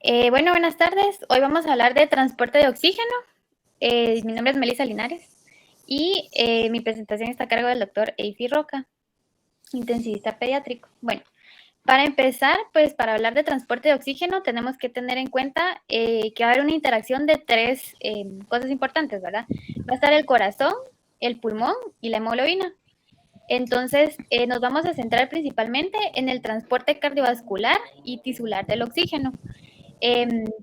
Bueno, buenas tardes. Hoy vamos a hablar de transporte de oxígeno. Mi nombre es Melissa Linares y mi presentación está a cargo del doctor Eifi Roca, intensivista pediátrico. Bueno, para empezar, pues para hablar de transporte de oxígeno tenemos que tener en cuenta que va a haber una interacción de tres cosas importantes, ¿verdad? Va a estar el corazón, el pulmón y la hemoglobina. Entonces, nos vamos a centrar principalmente en el transporte cardiovascular y tisular del oxígeno.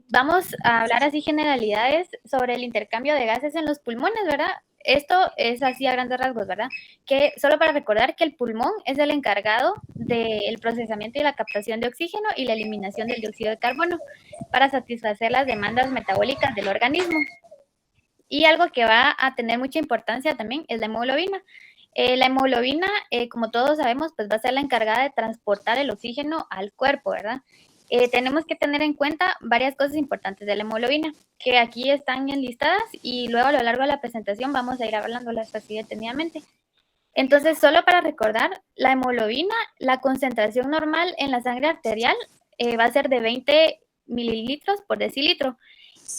Vamos a hablar así generalidades sobre el intercambio de gases en los pulmones, ¿verdad? Esto es así a grandes rasgos, ¿verdad? Que solo para recordar que el pulmón es el encargado del procesamiento y la captación de oxígeno y la eliminación del dióxido de carbono para satisfacer las demandas metabólicas del organismo. Y algo que va a tener mucha importancia también es la hemoglobina. La hemoglobina, como todos sabemos, pues va a ser la encargada de transportar el oxígeno al cuerpo, ¿verdad? Tenemos que tener en cuenta varias cosas importantes de la hemoglobina, que aquí están enlistadas y luego a lo largo de la presentación vamos a ir hablándolas así detenidamente. Entonces, solo para recordar, la hemoglobina, la concentración normal en la sangre arterial va a ser de 20 mililitros por decilitro.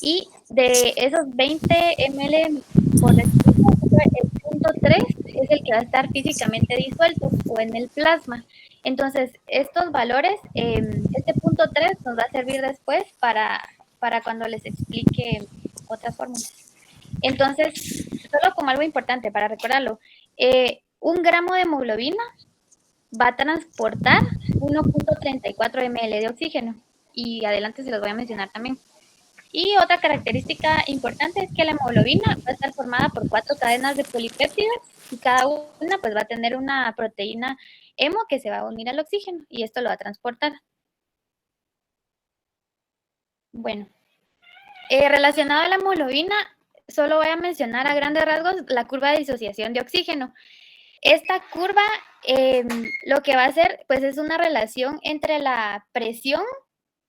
Y de esos 20 ml por decilitro, el punto 3 es el que va a estar físicamente disuelto o en el plasma. Entonces, estos valores, este punto 3 nos va a servir después para cuando les explique otras fórmulas. Entonces, solo como algo importante para recordarlo, 1 gramo de hemoglobina va a transportar 1.34 ml de oxígeno. Y adelante se los voy a mencionar también. Y otra característica importante es que la hemoglobina va a estar formada por 4 cadenas de polipéptidos y cada una pues va a tener una proteína hemo que se va a unir al oxígeno y esto lo va a transportar. Bueno, relacionado a la hemoglobina, solo voy a mencionar a grandes rasgos la curva de disociación de oxígeno. Esta curva lo que va a hacer pues es una relación entre la presión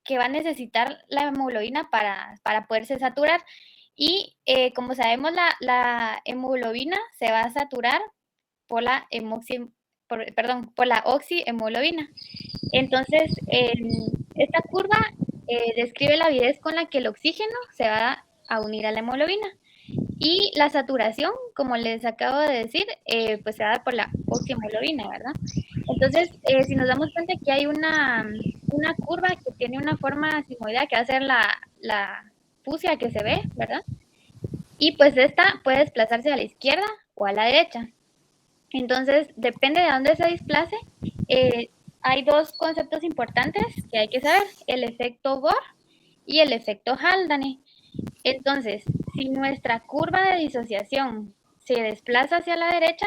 que va a necesitar la hemoglobina para poderse saturar. Y como sabemos, la hemoglobina se va a saturar por la, por la oxihemoglobina. Entonces, esta curva describe la avidez con la que el oxígeno se va a unir a la hemoglobina. Y la saturación, como les acabo de decir, pues se da por la oxihemoglobina, ¿verdad? Entonces, si nos damos cuenta que hay una curva que tiene una forma simoidea, que va a ser la fusia que se ve, ¿verdad? Y pues esta puede desplazarse a la izquierda o a la derecha. Entonces, depende de dónde se desplace. eh, hay dos conceptos importantes que hay que saber, el efecto Bohr y el efecto Haldane. Entonces, si nuestra curva de disociación se desplaza hacia la derecha,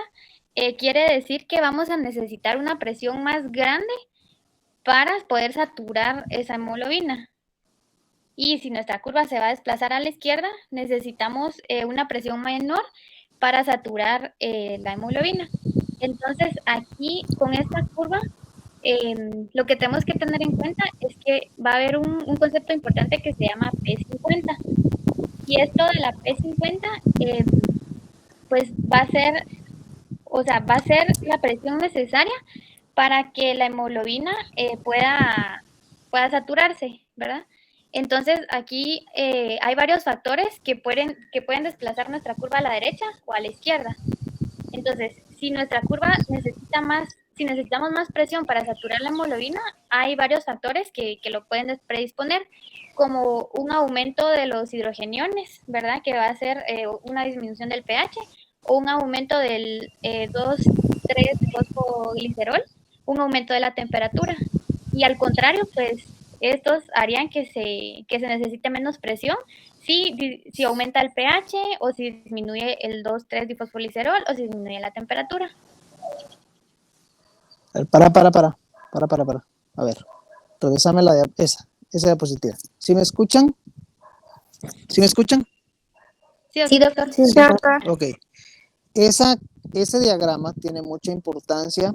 quiere decir que vamos a necesitar una presión más grande para poder saturar esa hemoglobina. Y si nuestra curva se va a desplazar a la izquierda, necesitamos una presión menor para saturar la hemoglobina. Entonces, aquí con esta curva, lo que tenemos que tener en cuenta es que va a haber un concepto importante que se llama P50. Y esto de la P50, pues va a ser, o sea, va a ser la presión necesaria para que la hemoglobina pueda saturarse, ¿verdad? Entonces, aquí hay varios factores que pueden desplazar nuestra curva a la derecha o a la izquierda. Entonces, si nuestra curva si necesitamos más presión para saturar la hemoglobina, hay varios factores que lo pueden predisponer, como un aumento de los hidrogeniones, ¿verdad? Que va a ser una disminución del pH, o un aumento del 2,3-fosfoglicerol, un aumento de la temperatura. Y al contrario, pues estos harían que se necesite menos presión si aumenta el pH o si disminuye el 2,3-difosfolicerol o si disminuye la temperatura. Para. A ver, regresame esa diapositiva. ¿Sí me escuchan? ¿Sí me escuchan? Sí, doctor. Sí, doctor. Ok. Ese diagrama tiene mucha importancia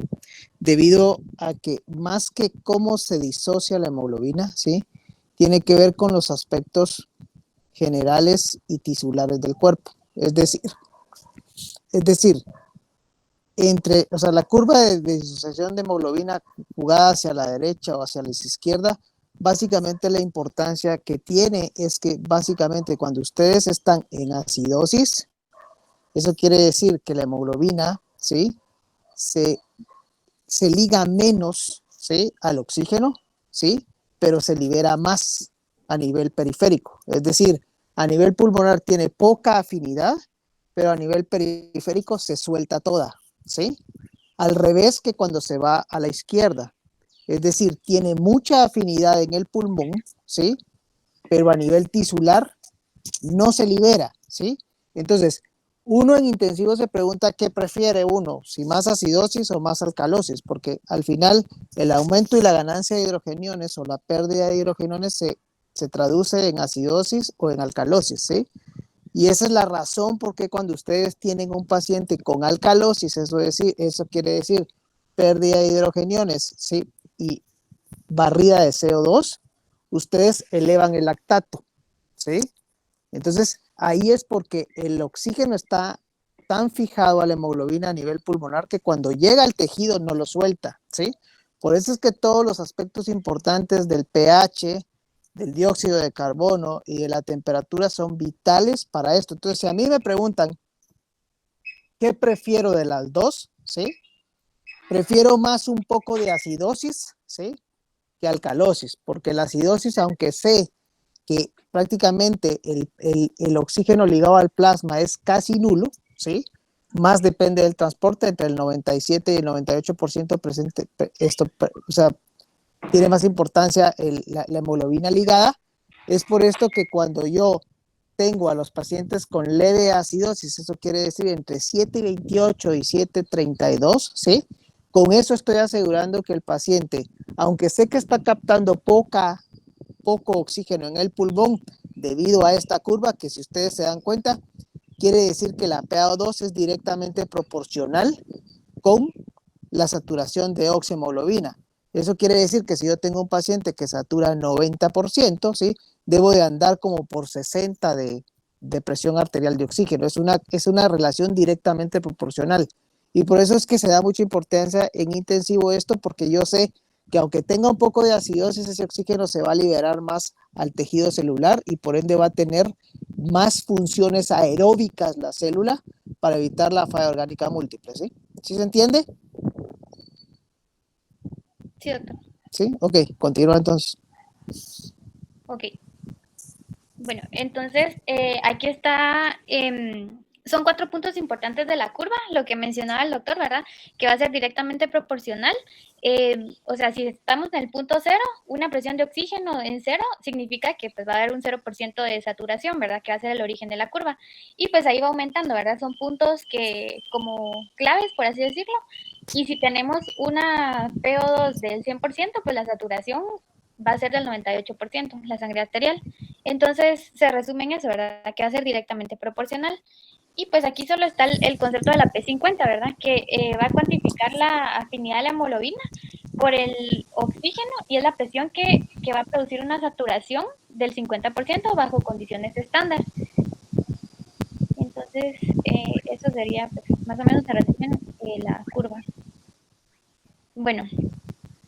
debido a que más que cómo se disocia la hemoglobina, ¿sí? Tiene que ver con los aspectos generales y tisulares del cuerpo. Es decir, o sea, la curva de disociación de hemoglobina jugada hacia la derecha o hacia la izquierda básicamente la importancia que tiene es que básicamente cuando ustedes están en acidosis, eso quiere decir que la hemoglobina, ¿sí? se, se liga menos, ¿sí? al oxígeno, ¿sí? pero se libera más a nivel periférico. Es decir, a nivel pulmonar tiene poca afinidad, pero a nivel periférico se suelta toda, ¿sí? Al revés que cuando se va a la izquierda. Es decir, tiene mucha afinidad en el pulmón, ¿sí? pero a nivel tisular no se libera, ¿sí? Entonces, uno en intensivo se pregunta qué prefiere uno, si más acidosis o más alcalosis, porque al final el aumento y la ganancia de hidrogeniones o la pérdida de hidrogeniones se traduce en acidosis o en alcalosis, ¿sí? Y esa es la razón por qué cuando ustedes tienen un paciente con alcalosis, eso quiere decir pérdida de hidrogeniones, ¿sí? Y barrida de CO2, ustedes elevan el lactato, ¿sí? Entonces, ahí es porque el oxígeno está tan fijado a la hemoglobina a nivel pulmonar que cuando llega al tejido no lo suelta, ¿sí? Por eso es que todos los aspectos importantes del pH, del dióxido de carbono y de la temperatura son vitales para esto. Entonces, si a mí me preguntan qué prefiero de las dos, ¿sí? Prefiero más un poco de acidosis, ¿sí? que alcalosis, porque la acidosis, aunque sé que prácticamente el oxígeno ligado al plasma es casi nulo, ¿sí? Más depende del transporte, entre el 97 y el 98% presente, o sea, tiene más importancia la hemoglobina ligada. Es por esto que cuando yo tengo a los pacientes con leve acidosis, eso quiere decir entre 7,28 y 7,32, ¿sí? Con eso estoy asegurando que el paciente, aunque sé que está captando poco oxígeno en el pulmón debido a esta curva, que si ustedes se dan cuenta, quiere decir que la PaO2 es directamente proporcional con la saturación de oxihemoglobina. Eso quiere decir que si yo tengo un paciente que satura 90%, ¿sí? debo de andar como por 60 de presión arterial de oxígeno. Es una relación directamente proporcional. Y por eso es que se da mucha importancia en intensivo esto, porque yo sé que aunque tenga un poco de acidosis, ese oxígeno se va a liberar más al tejido celular y por ende va a tener más funciones aeróbicas la célula para evitar la falla orgánica múltiple, ¿sí? ¿Sí se entiende? Sí, doctor. ¿Sí? Ok, continúa entonces. Ok. Bueno, entonces aquí está, son 4 puntos importantes de la curva, lo que mencionaba el doctor, ¿verdad? Que va a ser directamente proporcional. O sea, si estamos en el punto cero, una presión de oxígeno en cero significa que pues va a haber un 0% de saturación, ¿verdad? Que va a ser el origen de la curva. Y pues ahí va aumentando, ¿verdad? Son puntos que como claves, por así decirlo. Y si tenemos una PO2 del 100%, pues la saturación va a ser del 98%, la sangre arterial. Entonces, se resume en eso, ¿verdad? Que va a ser directamente proporcional. Y pues aquí solo está el concepto de la P50, ¿verdad? Que va a cuantificar la afinidad de la hemoglobina por el oxígeno y es la presión que va a producir una saturación del 50% bajo condiciones estándar. Entonces, eso sería pues, más o menos en resumen la curva. Bueno,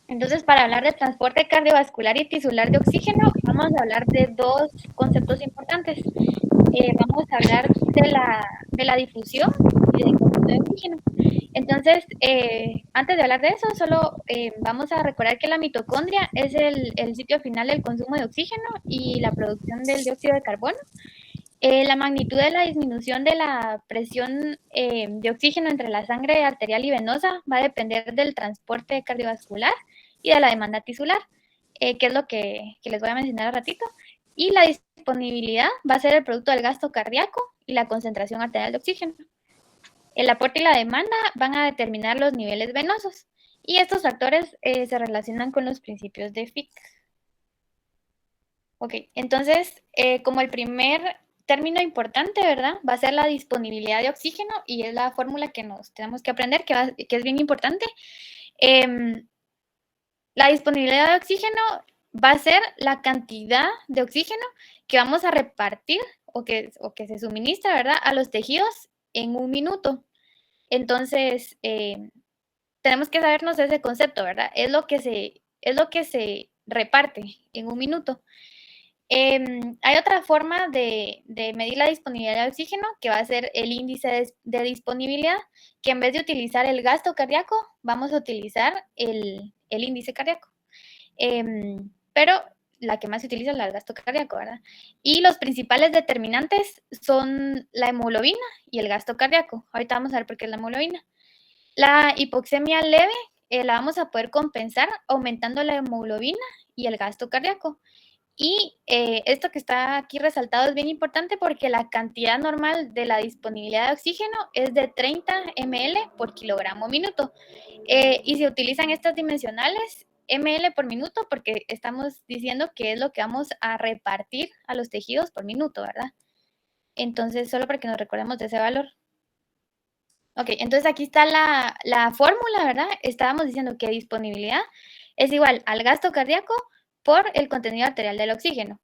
entonces, para hablar de transporte cardiovascular y tisular de oxígeno, vamos a hablar de 2 conceptos importantes. Vamos a hablar de la difusión y del consumo de oxígeno. Entonces, antes de hablar de eso, solo vamos a recordar que la mitocondria es el sitio final del consumo de oxígeno y la producción del dióxido de carbono. La magnitud de la disminución de la presión de oxígeno entre la sangre arterial y venosa va a depender del transporte cardiovascular y de la demanda tisular, que es lo que les voy a mencionar un ratito. Y la disponibilidad va a ser el producto del gasto cardíaco y la concentración arterial de oxígeno. El aporte y la demanda van a determinar los niveles venosos. Y estos factores se relacionan con los principios de Fick. Ok, entonces, como el primer término importante, ¿verdad? Va a ser la disponibilidad de oxígeno y es la fórmula que nos tenemos que aprender, que es bien importante. La disponibilidad de oxígeno va a ser la cantidad de oxígeno que vamos a repartir o que se suministra, ¿verdad? A los tejidos en un minuto. Entonces, tenemos que sabernos ese concepto, ¿verdad? Es lo que se reparte en un minuto. Hay otra forma de medir la disponibilidad de oxígeno, que va a ser el índice de disponibilidad, que en vez de utilizar el gasto cardíaco, vamos a utilizar el índice cardíaco. Pero la que más se utiliza es el gasto cardíaco, ¿verdad? Y los principales determinantes son la hemoglobina y el gasto cardíaco. Ahorita vamos a ver por qué es la hemoglobina. La hipoxemia leve la vamos a poder compensar aumentando la hemoglobina y el gasto cardíaco. Y esto que está aquí resaltado es bien importante porque la cantidad normal de la disponibilidad de oxígeno es de 30 ml por kilogramo minuto. Y se utilizan estas dimensionales ml por minuto porque estamos diciendo que es lo que vamos a repartir a los tejidos por minuto, ¿verdad? Entonces, solo para que nos recordemos de ese valor. Ok, entonces aquí está la fórmula, ¿verdad? Estábamos diciendo que disponibilidad es igual al gasto cardíaco por el contenido arterial del oxígeno.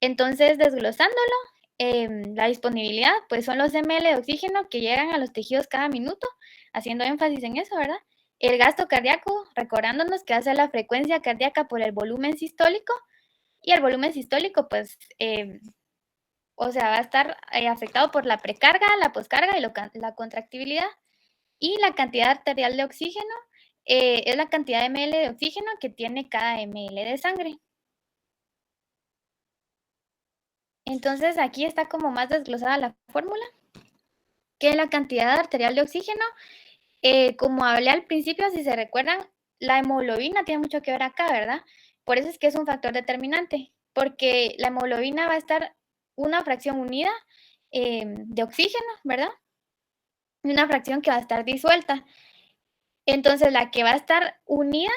Entonces, desglosándolo, la disponibilidad, pues son los ml de oxígeno que llegan a los tejidos cada minuto, haciendo énfasis en eso, ¿verdad? El gasto cardíaco, recordándonos que hace la frecuencia cardíaca por el volumen sistólico, y el volumen sistólico, pues, o sea, va a estar afectado por la precarga, la poscarga y la contractibilidad. Y la cantidad arterial de oxígeno es la cantidad de ml de oxígeno que tiene cada ml de sangre. Entonces, aquí está como más desglosada la fórmula, que la cantidad arterial de oxígeno, como hablé al principio, si se recuerdan, la hemoglobina tiene mucho que ver acá, ¿verdad? Por eso es que es un factor determinante, porque la hemoglobina va a estar una fracción unida de oxígeno, ¿verdad? Y una fracción que va a estar disuelta. Entonces, la que va a estar unida,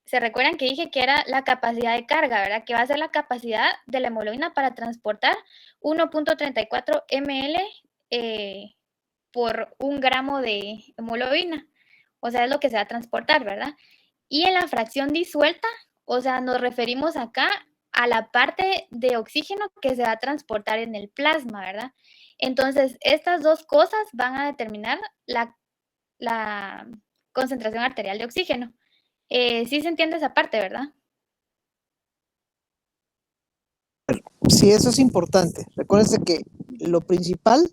se recuerdan que dije que era la capacidad de carga, ¿verdad? Que va a ser la capacidad de la hemoglobina para transportar 1.34 ml por 1 gramo de hemoglobina. O sea, es lo que se va a transportar, ¿verdad? Y en la fracción disuelta, o sea, nos referimos acá a la parte de oxígeno que se va a transportar en el plasma, ¿verdad? Entonces, estas dos cosas van a determinar la concentración arterial de oxígeno. Sí se entiende esa parte, ¿verdad? Sí, eso es importante. Recuérdense que lo principal,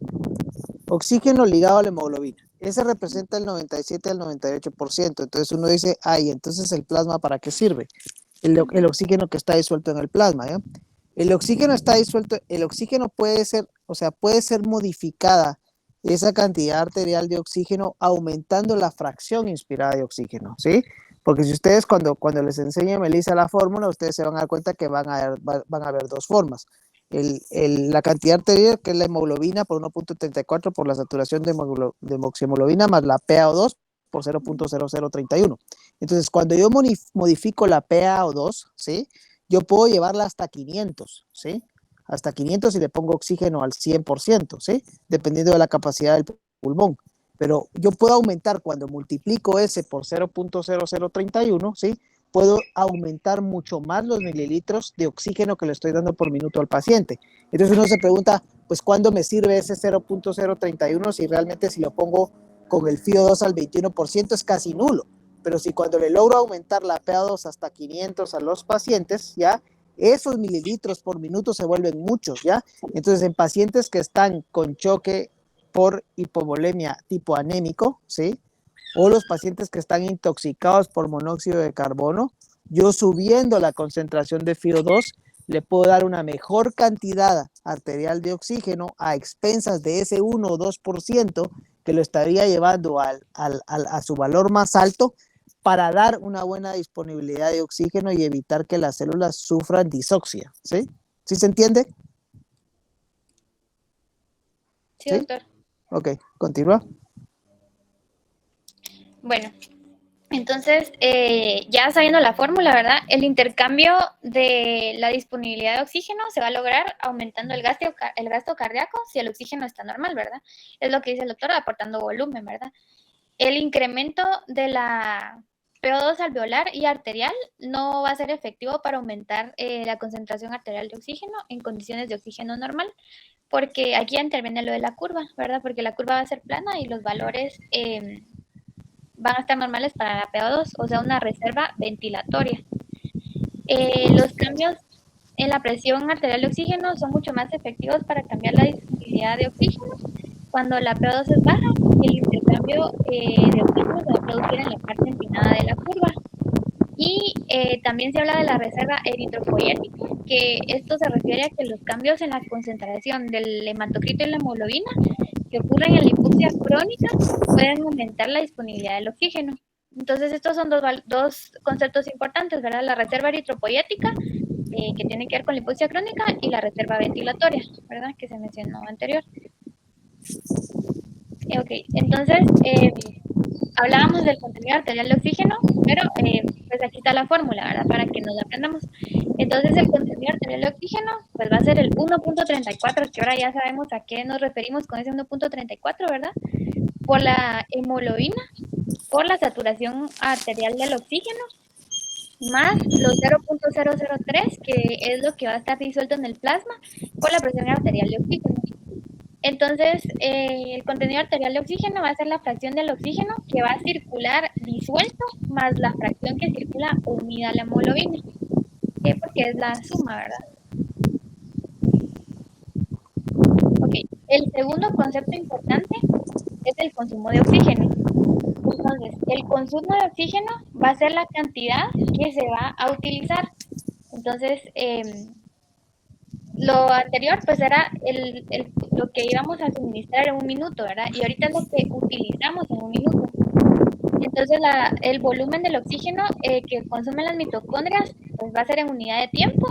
oxígeno ligado a la hemoglobina. Ese representa el 97 al 98%. Entonces uno dice, ay, entonces el plasma ¿para qué sirve? El oxígeno que está disuelto en el plasma, ¿ya? El oxígeno está disuelto, el oxígeno puede ser, o sea, puede ser modificada esa cantidad arterial de oxígeno aumentando la fracción inspirada de oxígeno, ¿sí? Porque si ustedes cuando les enseñe Melissa la fórmula, ustedes se van a dar cuenta que van a ver dos formas. La cantidad arterial, que es la hemoglobina por 1.34 por la saturación de hemoglobina más la PaO2 por 0.0031. Entonces, cuando yo modifico la PaO2, ¿sí? Yo puedo llevarla hasta 500, ¿sí? Hasta 500 y le pongo oxígeno al 100%, ¿sí? Dependiendo de la capacidad del pulmón. Pero yo puedo aumentar cuando multiplico ese por 0.0031, ¿sí? Puedo aumentar mucho más los mililitros de oxígeno que le estoy dando por minuto al paciente. Entonces uno se pregunta, pues, ¿cuándo me sirve ese 0.031 si realmente si lo pongo con el FiO2 al 21% es casi nulo? Pero si cuando le logro aumentar la PA2 hasta 500 a los pacientes, ya, esos mililitros por minuto se vuelven muchos, ¿ya? Entonces, en pacientes que están con choque por hipovolemia tipo anémico, ¿sí? O los pacientes que están intoxicados por monóxido de carbono, yo subiendo la concentración de FiO2, le puedo dar una mejor cantidad arterial de oxígeno a expensas de ese 1 o 2% que lo estaría llevando a su valor más alto para dar una buena disponibilidad de oxígeno y evitar que las células sufran disoxia, ¿sí? ¿Sí se entiende? Sí, doctor. Ok, continúa. Bueno, entonces, ya sabiendo la fórmula, ¿verdad? El intercambio de la disponibilidad de oxígeno se va a lograr aumentando el gasto cardíaco si el oxígeno está normal, ¿verdad? Es lo que dice el doctor, aportando volumen, ¿verdad? El incremento de la PO2 alveolar y arterial no va a ser efectivo para aumentar la concentración arterial de oxígeno en condiciones de oxígeno normal, porque aquí interviene lo de la curva, ¿verdad? Porque la curva va a ser plana y los valores van a estar normales para la PO2, o sea, una reserva ventilatoria. Los cambios en la presión arterial de oxígeno son mucho más efectivos para cambiar la disponibilidad de oxígeno cuando la PO2 es baja y el intercambio de oxígeno se va a producir en la parte empinada de la curva. Y también se habla de la reserva eritropoyética, que esto se refiere a que los cambios en la concentración del hematocrito y la hemoglobina que ocurren en la hipoxia crónica pueden aumentar la disponibilidad del oxígeno. Entonces, estos son dos conceptos importantes, ¿verdad? La reserva eritropoyética, que tiene que ver con la hipoxia crónica, y la reserva ventilatoria, ¿verdad? Que se mencionó anterior. Ok, entonces, hablábamos del contenido arterial de oxígeno, pero pues aquí está la fórmula, ¿verdad? Para que nos la aprendamos. Entonces, el contenido arterial de oxígeno, pues va a ser el 1.34, que ahora ya sabemos a qué nos referimos con ese 1.34, ¿verdad? Por la hemoglobina, por la saturación arterial del oxígeno, más los 0.003, que es lo que va a estar disuelto en el plasma, por la presión arterial de oxígeno. Entonces, el contenido arterial de oxígeno va a ser la fracción del oxígeno que va a circular disuelto más la fracción que circula unida a la hemoglobina. Porque es la suma, ¿verdad? Ok, el segundo concepto importante es el consumo de oxígeno. Entonces, el consumo de oxígeno va a ser la cantidad que se va a utilizar. Entonces, lo anterior pues era lo que íbamos a suministrar en un minuto, ¿verdad? Y ahorita es lo que utilizamos en un minuto. Entonces el volumen del oxígeno que consumen las mitocondrias pues va a ser en unidad de tiempo,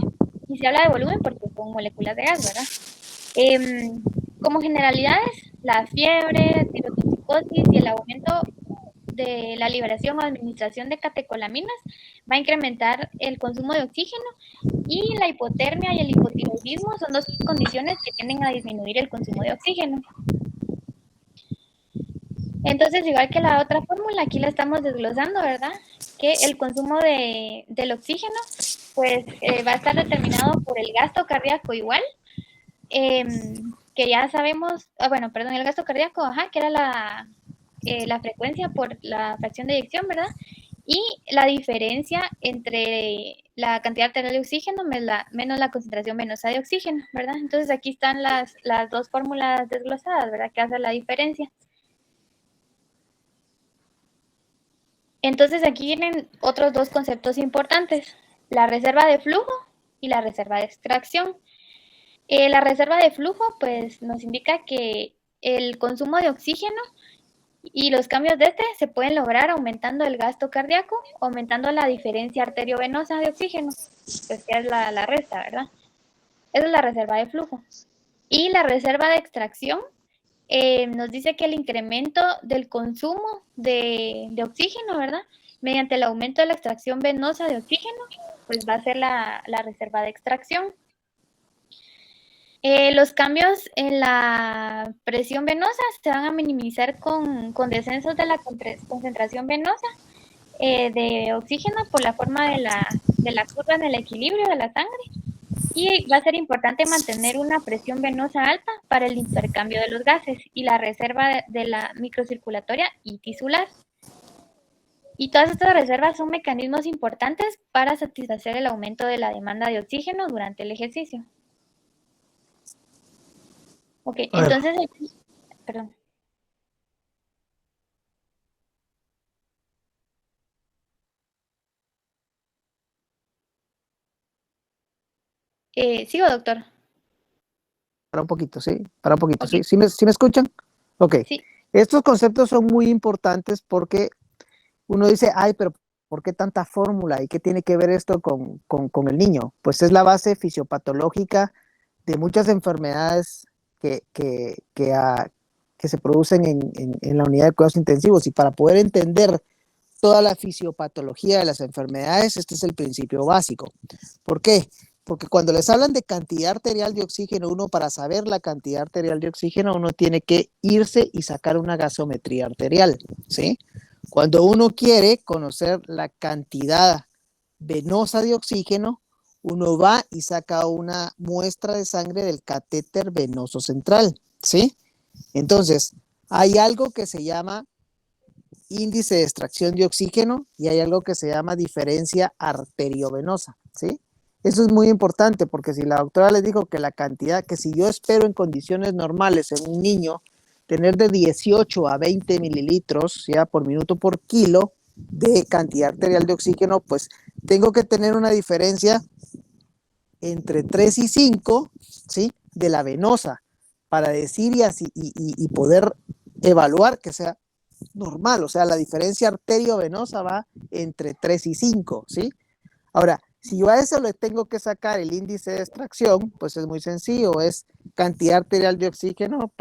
y se habla de volumen porque son moléculas de gas, ¿verdad? Como generalidades, la fiebre, tirotoxicosis y el aumento de la liberación o administración de catecolaminas va a incrementar el consumo de oxígeno, y la hipotermia y el hipotiroidismo son dos condiciones que tienden a disminuir el consumo de oxígeno. Entonces, igual que la otra fórmula, aquí la estamos desglosando, ¿verdad? Que el consumo del oxígeno, pues va a estar determinado por el gasto cardíaco igual, que ya sabemos, perdón, el gasto cardíaco, que era la frecuencia por la fracción de eyección, ¿verdad? Y la diferencia entre la cantidad arterial de oxígeno menos la concentración venosa de oxígeno, ¿verdad? Entonces aquí están las dos fórmulas desglosadas, ¿verdad? Que hacen la diferencia. Entonces aquí vienen otros dos conceptos importantes, la reserva de flujo y la reserva de extracción. La reserva de flujo pues nos indica que el consumo de oxígeno y los cambios de este se pueden lograr aumentando el gasto cardíaco, aumentando la diferencia arteriovenosa de oxígeno, pues que es la resta, ¿verdad? Esa es la reserva de flujo. Y la reserva de extracción nos dice que el incremento del consumo de oxígeno, ¿verdad? Mediante el aumento de la extracción venosa de oxígeno, pues va a ser la reserva de extracción. Los cambios en la presión venosa se van a minimizar con descensos de la concentración venosa de oxígeno por la forma de la curva en el equilibrio de la sangre, y va a ser importante mantener una presión venosa alta para el intercambio de los gases y la reserva de la microcirculatoria y tisular. Y todas estas reservas son mecanismos importantes para satisfacer el aumento de la demanda de oxígeno durante el ejercicio. Ok, entonces, perdón. ¿Sigo, doctor? Para un poquito, ¿sí? Para un poquito, Okay. ¿sí? ¿Sí me escuchan? Ok. Sí. Estos conceptos son muy importantes porque uno dice, ay, pero ¿por qué tanta fórmula? ¿Y qué tiene que ver esto con el niño? Pues es la base fisiopatológica de muchas enfermedades que se producen en la unidad de cuidados intensivos. Y para poder entender toda la fisiopatología de las enfermedades, este es el principio básico. ¿Por qué? Porque cuando les hablan de cantidad arterial de oxígeno, uno para saber la cantidad arterial de oxígeno, uno tiene que irse y sacar una gasometría arterial, ¿sí? Cuando uno quiere conocer la cantidad venosa de oxígeno, uno va y saca una muestra de sangre del catéter venoso central, ¿sí? Entonces, hay algo que se llama índice de extracción de oxígeno y hay algo que se llama diferencia arteriovenosa, ¿sí? Eso es muy importante porque si la doctora les dijo que la cantidad, que si yo espero en condiciones normales en un niño tener de 18 a 20 mililitros ya por minuto por kilo de cantidad arterial de oxígeno, pues tengo que tener una diferencia entre 3 y 5, ¿sí? De la venosa para decir y poder evaluar que sea normal, o sea, la diferencia arteriovenosa va entre 3 y 5, ¿sí? Ahora, si yo a eso le tengo que sacar el índice de extracción, pues es muy sencillo, es cantidad arterial de oxígeno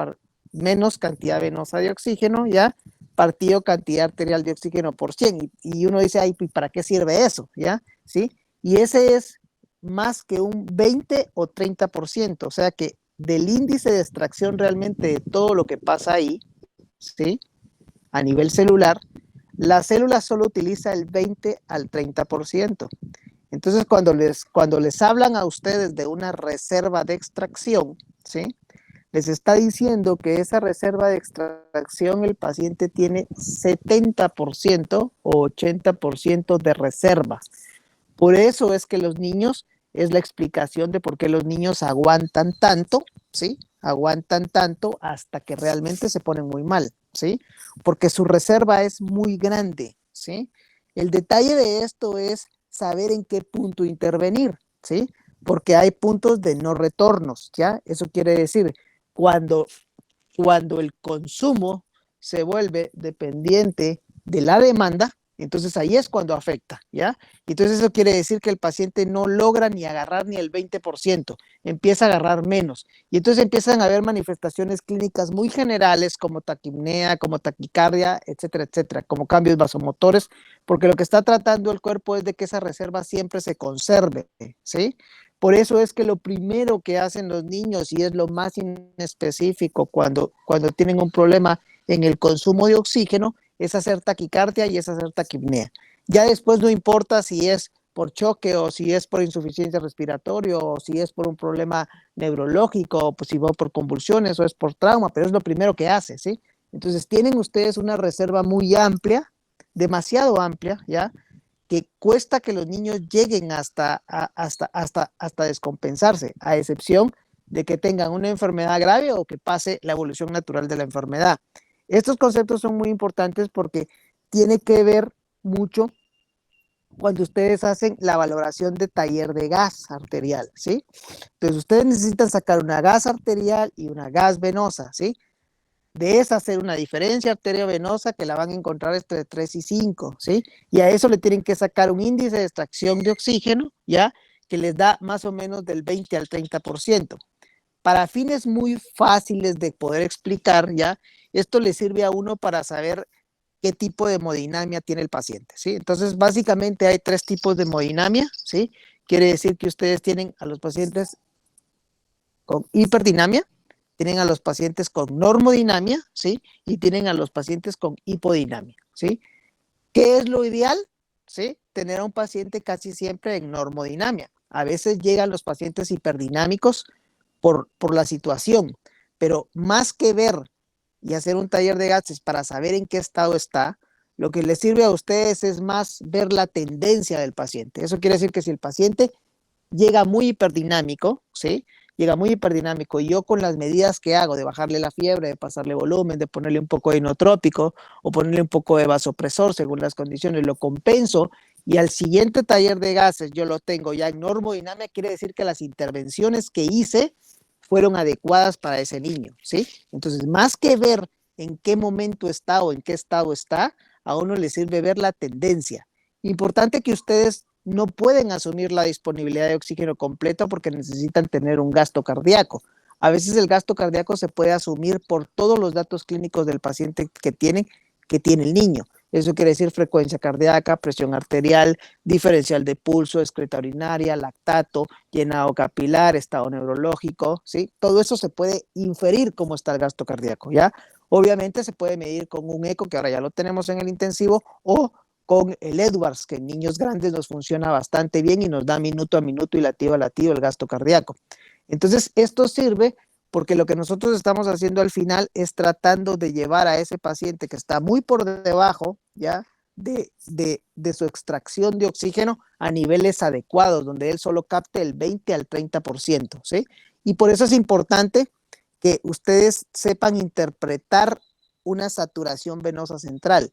menos cantidad venosa de oxígeno, ¿ya? Partido cantidad arterial de oxígeno por 100. Y uno dice, ay, ¿para qué sirve eso? ¿Ya? ¿Sí? Y ese es más que un 20 o 30%, o sea que del índice de extracción realmente de todo lo que pasa ahí, ¿sí? A nivel celular, la célula solo utiliza el 20 al 30%. Entonces, cuando les hablan a ustedes de una reserva de extracción, ¿sí? Les está diciendo que esa reserva de extracción el paciente tiene 70% o 80% de reserva. Por eso es que los niños, es la explicación de por qué los niños aguantan tanto, ¿sí? Aguantan tanto hasta que realmente se ponen muy mal, ¿sí? Porque su reserva es muy grande, ¿sí? El detalle de esto es saber en qué punto intervenir, ¿sí? Porque hay puntos de no retornos, ¿ya? Eso quiere decir, cuando, cuando el consumo se vuelve dependiente de la demanda, entonces ahí es cuando afecta, ¿ya? Entonces eso quiere decir que el paciente no logra ni agarrar ni el 20%, empieza a agarrar menos. Y entonces empiezan a haber manifestaciones clínicas muy generales como taquipnea, como taquicardia, etcétera, etcétera, como cambios vasomotores, porque lo que está tratando el cuerpo es de que esa reserva siempre se conserve, ¿sí? Por eso es que lo primero que hacen los niños, y es lo más inespecífico cuando tienen un problema en el consumo de oxígeno, es hacer taquicardia y es hacer taquipnea. Ya después no importa si es por choque o si es por insuficiencia respiratoria o si es por un problema neurológico o pues si va por convulsiones o es por trauma, pero es lo primero que hace, ¿sí? Entonces tienen ustedes una reserva muy amplia, demasiado amplia, ¿ya? Que cuesta que los niños lleguen hasta descompensarse, a excepción de que tengan una enfermedad grave o que pase la evolución natural de la enfermedad. Estos conceptos son muy importantes porque tiene que ver mucho cuando ustedes hacen la valoración de taller de gas arterial, ¿sí? Entonces ustedes necesitan sacar una gas arterial y una gas venosa, ¿sí? De esa hacer una diferencia arteriovenosa que la van a encontrar entre 3 y 5, ¿sí? Y a eso le tienen que sacar un índice de extracción de oxígeno, ¿ya? Que les da más o menos del 20 al 30%. Para fines muy fáciles de poder explicar, ¿ya? Esto le sirve a uno para saber qué tipo de hemodinamia tiene el paciente, ¿sí? Entonces, básicamente hay 3 tipos de hemodinamia, ¿sí? Quiere decir que ustedes tienen a los pacientes con hiperdinamia, tienen a los pacientes con normodinamia, ¿sí? Y tienen a los pacientes con hipodinamia, ¿sí? ¿Qué es lo ideal? ¿Sí? Tener a un paciente casi siempre en normodinamia. A veces llegan los pacientes hiperdinámicos por la situación, pero más que ver y hacer un taller de gases para saber en qué estado está, lo que les sirve a ustedes es más ver la tendencia del paciente. Eso quiere decir que si el paciente llega muy hiperddinámico, ¿sí? Llega muy hiperddinámico y yo con las medidas que hago de bajarle la fiebre, de pasarle volumen, de ponerle un poco de inotrópico o ponerle un poco de vasopresor según las condiciones, lo compenso y al siguiente taller de gases yo lo tengo ya en normodinamia, quiere decir que las intervenciones que hice fueron adecuadas para ese niño, ¿sí? Entonces, más que ver en qué momento está o en qué estado está, a uno le sirve ver la tendencia. Importante que ustedes no pueden asumir la disponibilidad de oxígeno completo porque necesitan tener un gasto cardíaco. A veces el gasto cardíaco se puede asumir por todos los datos clínicos del paciente que tiene el niño. Eso quiere decir frecuencia cardíaca, presión arterial, diferencial de pulso, excreta urinaria, lactato, llenado capilar, estado neurológico, ¿sí? Todo eso se puede inferir cómo está el gasto cardíaco, ¿ya? Obviamente se puede medir con un eco, que ahora ya lo tenemos en el intensivo, o con el Edwards, que en niños grandes nos funciona bastante bien y nos da minuto a minuto y latido a latido el gasto cardíaco. Entonces, esto sirve porque lo que nosotros estamos haciendo al final es tratando de llevar a ese paciente que está muy por debajo, ¿ya? de su extracción de oxígeno a niveles adecuados, donde él solo capte el 20 al 30%, ¿sí? Y por eso es importante que ustedes sepan interpretar una saturación venosa central.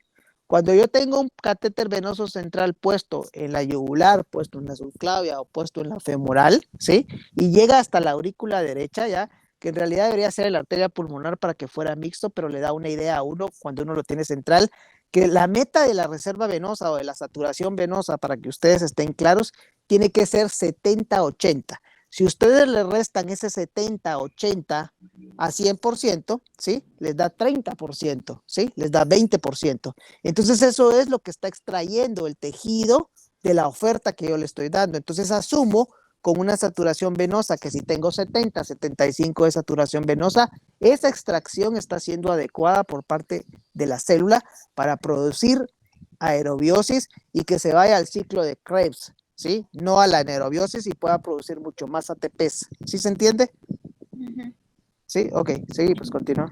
Cuando yo tengo un catéter venoso central puesto en la yugular, puesto en la subclavia o puesto en la femoral, ¿sí? Y llega hasta la aurícula derecha, ya, que en realidad debería ser la arteria pulmonar para que fuera mixto, pero le da una idea a uno cuando uno lo tiene central, que la meta de la reserva venosa o de la saturación venosa, para que ustedes estén claros, tiene que ser 70-80. Si ustedes le restan ese 70-80 a 100%, ¿sí? Les da 30%, ¿sí? Les da 20%. Entonces eso es lo que está extrayendo el tejido de la oferta que yo le estoy dando. Entonces asumo con una saturación venosa que si tengo 70-75 de saturación venosa, esa extracción está siendo adecuada por parte de la célula para producir aerobiosis y que se vaya al ciclo de Krebs, ¿sí? No a la anaerobiosis y pueda producir mucho más ATPs. ¿Sí se entiende? Sí, ok, sí, pues continúa.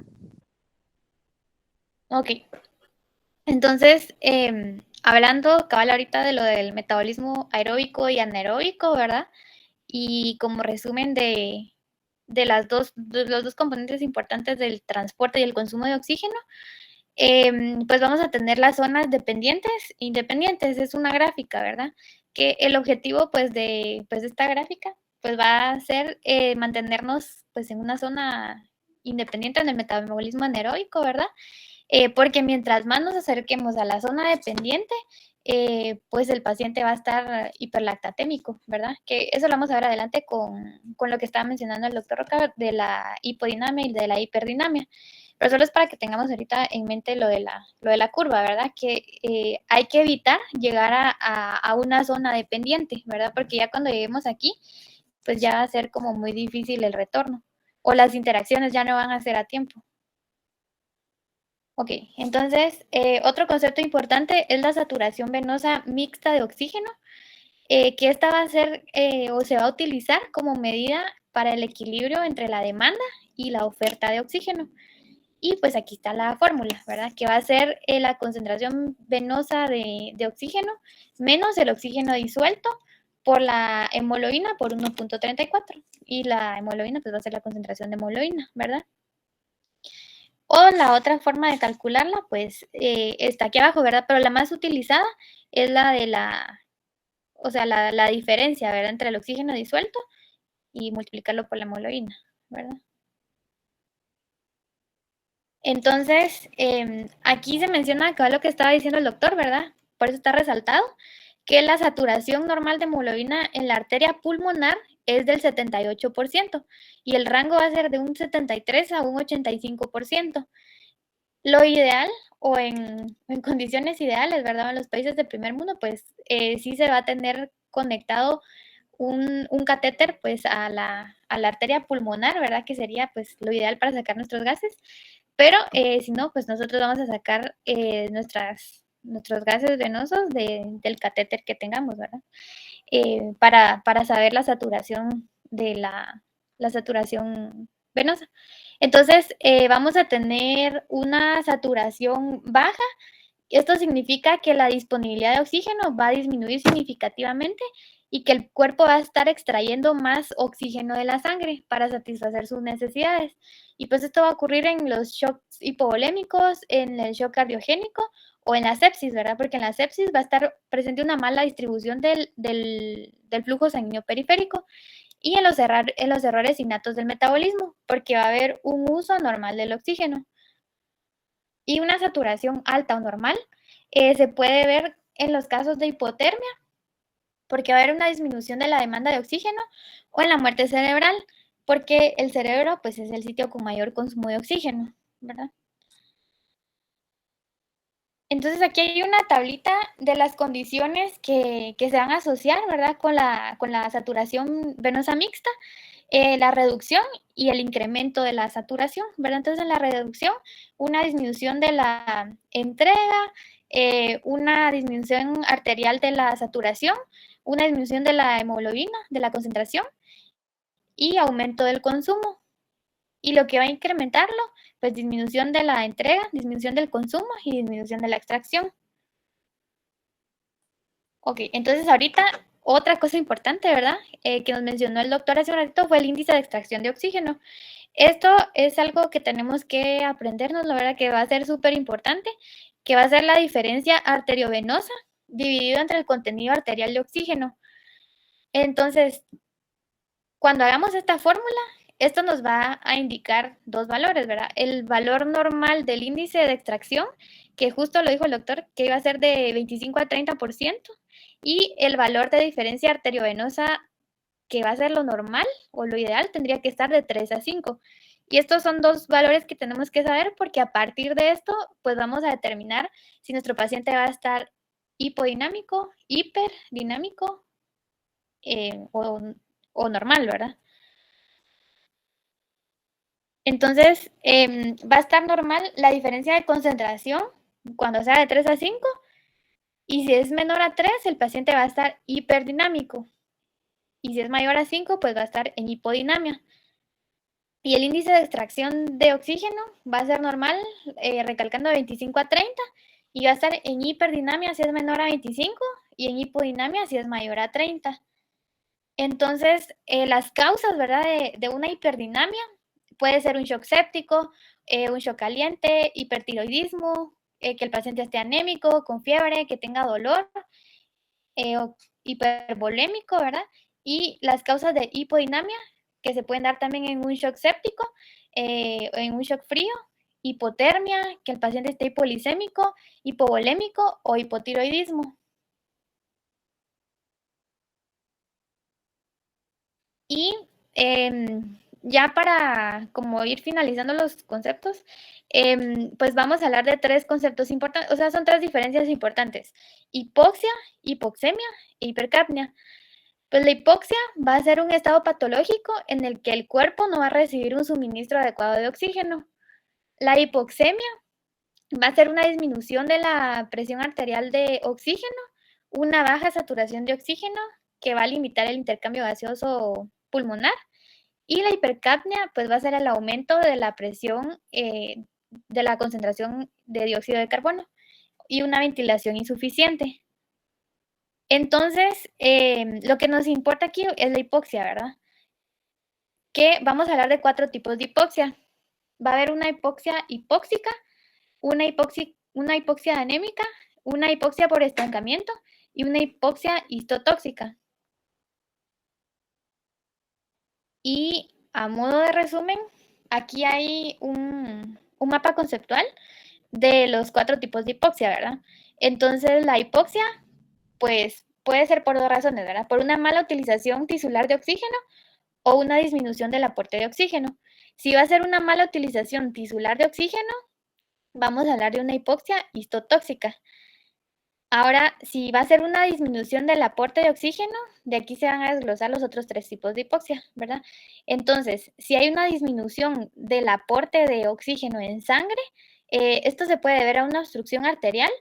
Ok, entonces, hablando cabal ahorita de lo del metabolismo aeróbico y anaeróbico, ¿verdad? Y como resumen de los dos componentes importantes del transporte y el consumo de oxígeno, pues vamos a tener las zonas dependientes e independientes. Es una gráfica, ¿verdad? Que el objetivo, pues, de esta gráfica, pues, va a ser mantenernos, pues, en una zona independiente en el metabolismo anaeróbico, ¿verdad? Porque mientras más nos acerquemos a la zona dependiente, pues el paciente va a estar hiperlactatémico, ¿verdad? Que eso lo vamos a ver adelante con lo que estaba mencionando el doctor Roca de la hipodinamia y de la hiperdinamia. Pero solo es para que tengamos ahorita en mente lo de la curva, ¿verdad? Que hay que evitar llegar a una zona dependiente, ¿verdad? Porque ya cuando lleguemos aquí, pues ya va a ser como muy difícil el retorno. O las interacciones ya no van a ser a tiempo. Ok, entonces otro concepto importante es la saturación venosa mixta de oxígeno, que esta va a ser o se va a utilizar como medida para el equilibrio entre la demanda y la oferta de oxígeno. Y pues aquí está la fórmula, ¿verdad? Que va a ser la concentración venosa de oxígeno menos el oxígeno disuelto por la hemoglobina por 1.34. Y la hemoglobina pues va a ser la concentración de hemoglobina, ¿verdad? O la otra forma de calcularla, pues está aquí abajo, ¿verdad? Pero la más utilizada es la de o sea, la diferencia, ¿verdad? Entre el oxígeno disuelto y multiplicarlo por la hemoglobina, ¿verdad? Entonces, aquí se menciona que lo que estaba diciendo el doctor, ¿verdad? Por eso está resaltado, que la saturación normal de hemoglobina en la arteria pulmonar es del 78% y el rango va a ser de un 73 a un 85%. Lo ideal o en condiciones ideales, ¿verdad? En los países de primer mundo, pues sí se va a tener conectado un catéter pues a la arteria pulmonar, ¿verdad? Que sería pues lo ideal para sacar nuestros gases. Pero si no, pues nosotros vamos a sacar nuestros gases venosos del catéter que tengamos, ¿verdad? Para saber la saturación de la saturación venosa. Entonces, vamos a tener una saturación baja. Esto significa que la disponibilidad de oxígeno va a disminuir significativamente y que el cuerpo va a estar extrayendo más oxígeno de la sangre para satisfacer sus necesidades. Y pues esto va a ocurrir en los shocks hipovolémicos, en el shock cardiogénico o en la sepsis, ¿verdad? Porque en la sepsis va a estar presente una mala distribución del flujo sanguíneo periférico y en los errores innatos del metabolismo, porque va a haber un uso anormal del oxígeno. Y una saturación alta o normal se puede ver en los casos de hipotermia, porque va a haber una disminución de la demanda de oxígeno, o en la muerte cerebral, porque el cerebro pues, es el sitio con mayor consumo de oxígeno, ¿verdad? Entonces aquí hay una tablita de las condiciones que se van a asociar, ¿verdad? Con la saturación venosa mixta, la reducción y el incremento de la saturación, ¿verdad? Entonces en la reducción, una disminución de la entrega, una disminución arterial de la saturación, una disminución de la hemoglobina, de la concentración y aumento del consumo. Y lo que va a incrementarlo, pues disminución de la entrega, disminución del consumo y disminución de la extracción. Ok, entonces ahorita otra cosa importante, ¿verdad? Que nos mencionó el doctor hace un ratito fue el índice de extracción de oxígeno. Esto es algo que tenemos que aprendernos, la verdad que va a ser súper importante, que va a ser la diferencia arteriovenosa dividido entre el contenido arterial de oxígeno. Entonces, cuando hagamos esta fórmula, esto nos va a indicar dos valores, ¿verdad? El valor normal del índice de extracción, que justo lo dijo el doctor, que iba a ser de 25 a 30%, y el valor de diferencia arteriovenosa, que va a ser lo normal o lo ideal, tendría que estar de 3 a 5. Y estos son dos valores que tenemos que saber porque a partir de esto, pues vamos a determinar si nuestro paciente va a estar hipodinámico, hiperdinámico o normal, ¿verdad? Entonces, va a estar normal la diferencia de concentración cuando sea de 3 a 5 y si es menor a 3, el paciente va a estar hiperdinámico y si es mayor a 5, pues va a estar en hipodinamia. Y el índice de extracción de oxígeno va a ser normal, recalcando de 25 a 30 y va a estar en hiperdinamia si es menor a 25 y en hipodinamia si es mayor a 30. Entonces, las causas, ¿verdad? De una hiperdinamia puede ser un shock séptico, un shock caliente, hipertiroidismo, que el paciente esté anémico, con fiebre, que tenga dolor, o hipervolémico, ¿verdad? Y las causas de hipodinamia, que se pueden dar también en un shock séptico, en un shock frío, hipotermia, que el paciente esté hipoglicémico, hipovolémico o hipotiroidismo. Y ya para como ir finalizando los conceptos, pues vamos a hablar de tres conceptos importantes, o sea, son tres diferencias importantes: hipoxia, hipoxemia e hipercapnia. Pues la hipoxia va a ser un estado patológico en el que el cuerpo no va a recibir un suministro adecuado de oxígeno. La hipoxemia va a ser una disminución de la presión arterial de oxígeno, una baja saturación de oxígeno que va a limitar el intercambio gaseoso pulmonar. Y la hipercapnia, pues va a ser el aumento de la presión de la concentración de dióxido de carbono y una ventilación insuficiente. Entonces, lo que nos importa aquí es la hipoxia, ¿verdad? Que vamos a hablar de 4 tipos de hipoxia. Va a haber una hipoxia hipóxica, una hipoxia anémica, una hipoxia por estancamiento y una hipoxia histotóxica. Y a modo de resumen, aquí hay un mapa conceptual de los 4 tipos de hipoxia, ¿verdad? Entonces, la hipoxia, pues puede ser por dos razones, ¿verdad? Por una mala utilización tisular de oxígeno o una disminución del aporte de oxígeno. Si va a ser una mala utilización tisular de oxígeno, vamos a hablar de una hipoxia histotóxica. Ahora, si va a ser una disminución del aporte de oxígeno, de aquí se van a desglosar los otros 3 tipos de hipoxia, ¿verdad? Entonces, si hay una disminución del aporte de oxígeno en sangre, esto se puede deber a una obstrucción arterial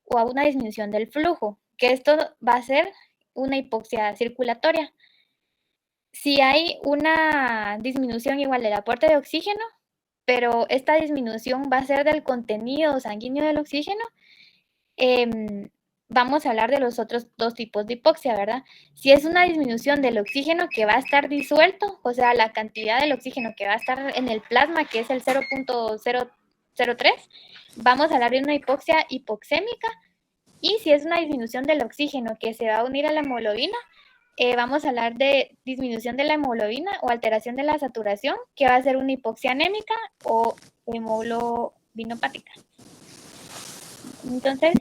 o a una disminución del flujo, que esto va a ser una hipoxia circulatoria. Si hay una disminución igual del aporte de oxígeno, pero esta disminución va a ser del contenido sanguíneo del oxígeno, vamos a hablar de los otros 2 tipos de hipoxia, ¿verdad? Si es una disminución del oxígeno que va a estar disuelto, o sea, la cantidad del oxígeno que va a estar en el plasma, que es el 0.003, vamos a hablar de una hipoxia hipoxémica. Y si es una disminución del oxígeno que se va a unir a la hemoglobina, vamos a hablar de disminución de la hemoglobina o alteración de la saturación, que va a ser una hipoxia anémica o hemoglobinopática. Entonces,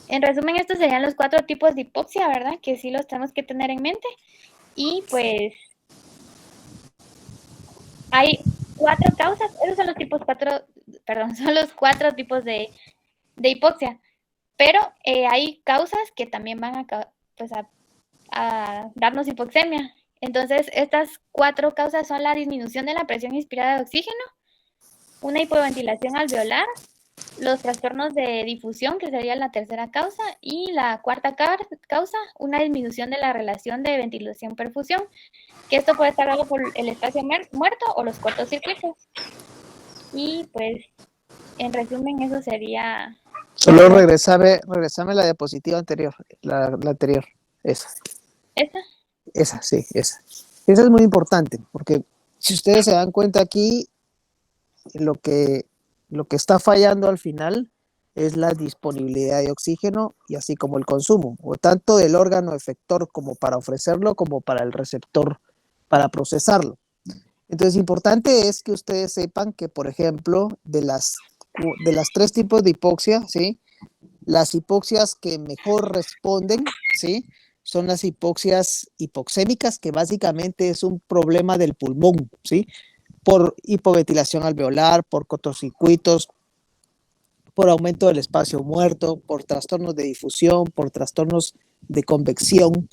en resumen, estos serían los 4 tipos de hipoxia, ¿verdad? Que sí los tenemos que tener en mente. Y pues hay 4 causas, esos son los tipos 4, perdón, son los 4 tipos de hipoxia. Pero hay causas que también van pues a darnos hipoxemia. Entonces, estas 4 causas son la disminución de la presión inspirada de oxígeno, una hipoventilación alveolar, los trastornos de difusión, que sería la tercera causa, y la cuarta causa, una disminución de la relación de ventilación-perfusión, que esto puede estar dado por el espacio muerto o los cortocircuitos. Y pues, en resumen, eso sería Solo regresame la diapositiva anterior, la anterior, esa. ¿Esa? Esa, sí, esa. Esa es muy importante, porque si ustedes se dan cuenta aquí, lo que, lo que está fallando al final es la disponibilidad de oxígeno y así como el consumo, o tanto del órgano efector como para ofrecerlo, como para el receptor para procesarlo. Entonces, importante es que ustedes sepan que, por ejemplo, de las tres tipos de hipoxia, ¿sí? Las hipoxias que mejor responden, ¿sí? Son las hipoxias hipoxémicas, que básicamente es un problema del pulmón, ¿sí? Por hipoventilación alveolar, por cortocircuitos, por aumento del espacio muerto, por trastornos de difusión, por trastornos de convección.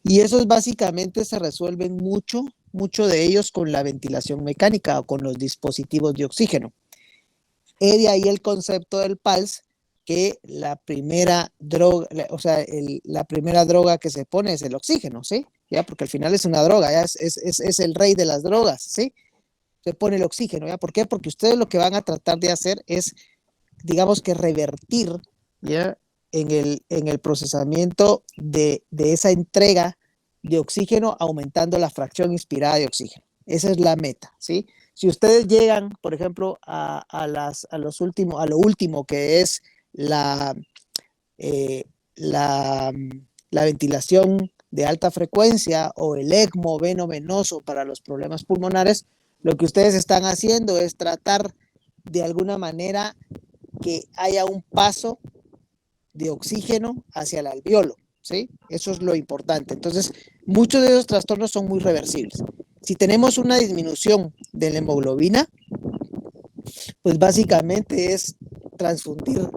Y esos básicamente se resuelven mucho de ellos con la ventilación mecánica o con los dispositivos de oxígeno. De ahí el concepto del PALS, que la primera droga, o sea, la primera droga que se pone es el oxígeno, ¿sí? ¿Ya? Porque al final es una droga, ya es el rey de las drogas, ¿sí? Se pone el oxígeno, ¿ya? ¿Por qué? Porque ustedes lo que van a tratar de hacer es, digamos que revertir, ¿ya? En el procesamiento de esa entrega de oxígeno, aumentando la fracción inspirada de oxígeno. Esa es la meta, ¿sí? Si ustedes llegan, por ejemplo, a lo último que es la, eh, la, la ventilación de alta frecuencia o el ECMO veno-venoso para los problemas pulmonares, lo que ustedes están haciendo es tratar de alguna manera que haya un paso de oxígeno hacia el alveolo, ¿sí? Eso es lo importante. Entonces, muchos de esos trastornos son muy reversibles. Si tenemos una disminución de la hemoglobina, pues básicamente es transfundir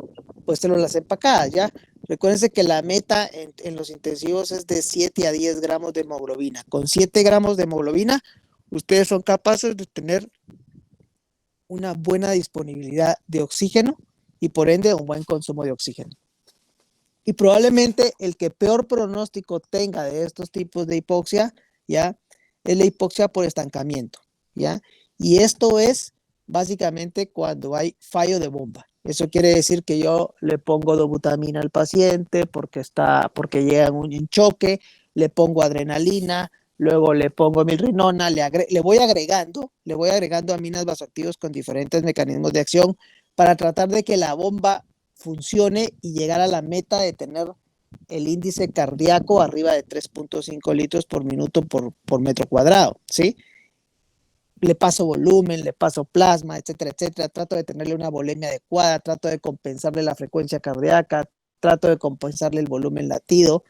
pues células empacadas, ¿ya? Recuérdense que la meta en los intensivos es de 7 a 10 gramos de hemoglobina. Con 7 gramos de hemoglobina, ustedes son capaces de tener una buena disponibilidad de oxígeno y por ende un buen consumo de oxígeno. Y probablemente el que peor pronóstico tenga de estos tipos de hipoxia, ¿ya? Es la hipoxia por estancamiento, ¿ya? Y esto es básicamente cuando hay fallo de bomba. Eso quiere decir que yo le pongo dobutamina al paciente porque llega un choque, le pongo adrenalina, luego le pongo milrinona, le voy agregando aminas vasoactivos con diferentes mecanismos de acción para tratar de que la bomba funcione y llegar a la meta de tener el índice cardíaco arriba de 3.5 litros por minuto por metro cuadrado, ¿sí? Le paso volumen, le paso plasma, etcétera, etcétera. Trato de tenerle una volemia adecuada, trato de compensarle la frecuencia cardíaca, trato de compensarle el volumen latido,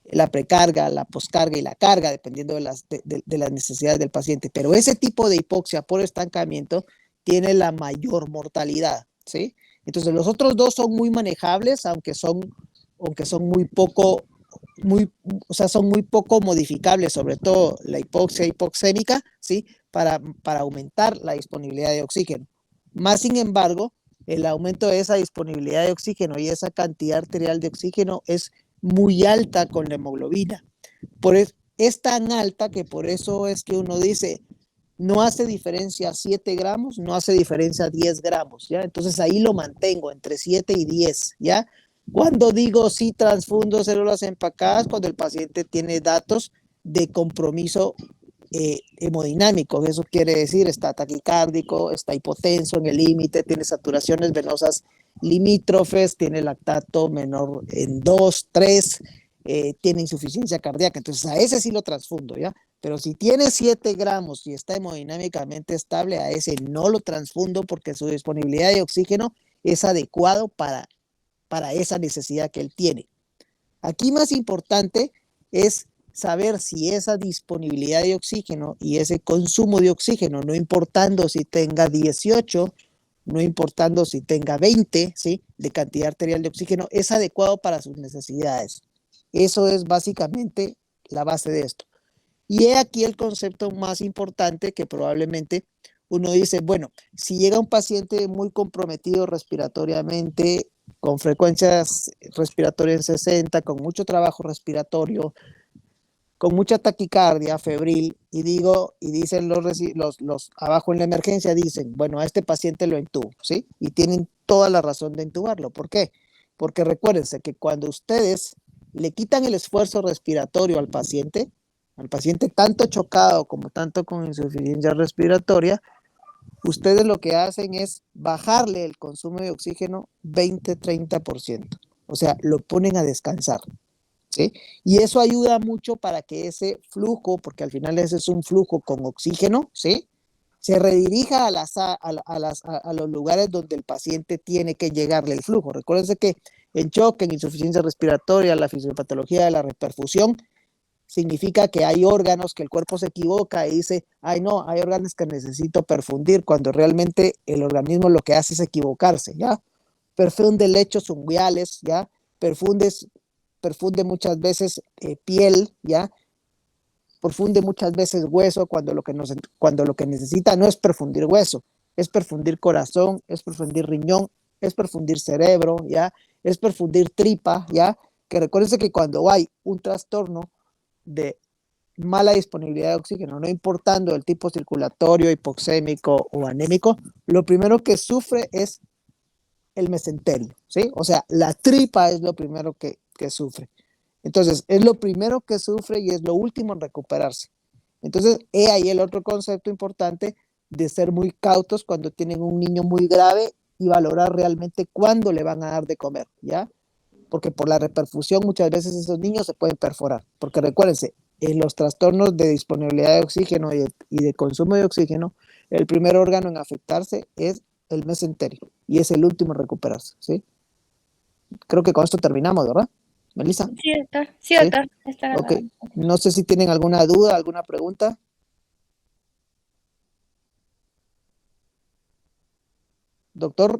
la precarga, la poscarga y la carga, dependiendo de las necesidades del paciente. Pero ese tipo de hipoxia por estancamiento tiene la mayor mortalidad, ¿sí? Entonces los otros dos son muy manejables, aunque son muy poco, o sea, son muy poco modificables, sobre todo la hipoxia hipoxémica, ¿sí? Para aumentar la disponibilidad de oxígeno. Más sin embargo, el aumento de esa disponibilidad de oxígeno y esa cantidad arterial de oxígeno es muy alta con la hemoglobina. Es tan alta que por eso es que uno dice, no hace diferencia 7 gramos, no hace diferencia 10 gramos, ¿ya? Entonces ahí lo mantengo entre 7 y 10, ¿ya? Cuando digo sí transfundo células empacadas, cuando el paciente tiene datos de compromiso hemodinámico, eso quiere decir está taquicárdico, está hipotenso en el límite, tiene saturaciones venosas limítrofes, tiene lactato menor en 2, 3, tiene insuficiencia cardíaca, entonces a ese sí lo transfundo, ¿ya? Pero si tiene 7 gramos y está hemodinámicamente estable, a ese no lo transfundo porque su disponibilidad de oxígeno es adecuado para esa necesidad que él tiene. Aquí más importante es saber si esa disponibilidad de oxígeno y ese consumo de oxígeno, no importando si tenga 18, no importando si tenga 20, ¿sí? De cantidad arterial de oxígeno, es adecuado para sus necesidades. Eso es básicamente la base de esto. Y he aquí el concepto más importante que probablemente uno dice, bueno, si llega un paciente muy comprometido respiratoriamente, con frecuencias respiratorias en 60, con mucho trabajo respiratorio, con mucha taquicardia febril, y dicen los abajo en la emergencia, dicen, bueno, a este paciente lo intubo, ¿sí? Y tienen toda la razón de intubarlo. ¿Por qué? Porque recuérdense que cuando ustedes le quitan el esfuerzo respiratorio al paciente tanto chocado como tanto con insuficiencia respiratoria, ustedes lo que hacen es bajarle el consumo de oxígeno 20-30%. O sea, lo ponen a descansar, ¿sí? Y eso ayuda mucho para que ese flujo, porque al final ese es un flujo con oxígeno, ¿sí?, se redirija a los lugares donde el paciente tiene que llegarle el flujo. Recuérdense que en shock, en insuficiencia respiratoria, la fisiopatología de la reperfusión, significa que hay órganos que el cuerpo se equivoca y dice, ay no, hay órganos que necesito perfundir, cuando realmente el organismo lo que hace es equivocarse, ¿ya? Perfunde lechos unguiales, ¿ya? Perfunde muchas veces piel, ¿ya? Perfunde muchas veces hueso, cuando lo que necesita no es perfundir hueso, es perfundir corazón, es perfundir riñón, es perfundir cerebro, ¿ya? Es perfundir tripa, ¿ya? Que recuérdense que cuando hay un trastorno de mala disponibilidad de oxígeno, no importando el tipo circulatorio, hipoxémico o anémico, lo primero que sufre es el mesenterio, ¿sí? O sea, la tripa es lo primero que sufre. Entonces, es lo primero que sufre y es lo último en recuperarse. Entonces, he ahí el otro concepto importante de ser muy cautos cuando tienen un niño muy grave y valorar realmente cuándo le van a dar de comer, ¿ya? Porque por la reperfusión muchas veces esos niños se pueden perforar. Porque recuérdense, en los trastornos de disponibilidad de oxígeno y de consumo de oxígeno, el primer órgano en afectarse es el mesenterio y es el último en recuperarse, ¿sí? Creo que con esto terminamos, ¿verdad, Melissa? Sí, doctor. Sí, ¿Sí? doctor. Está Ok. grabado. No sé si tienen alguna duda, alguna pregunta. Doctor.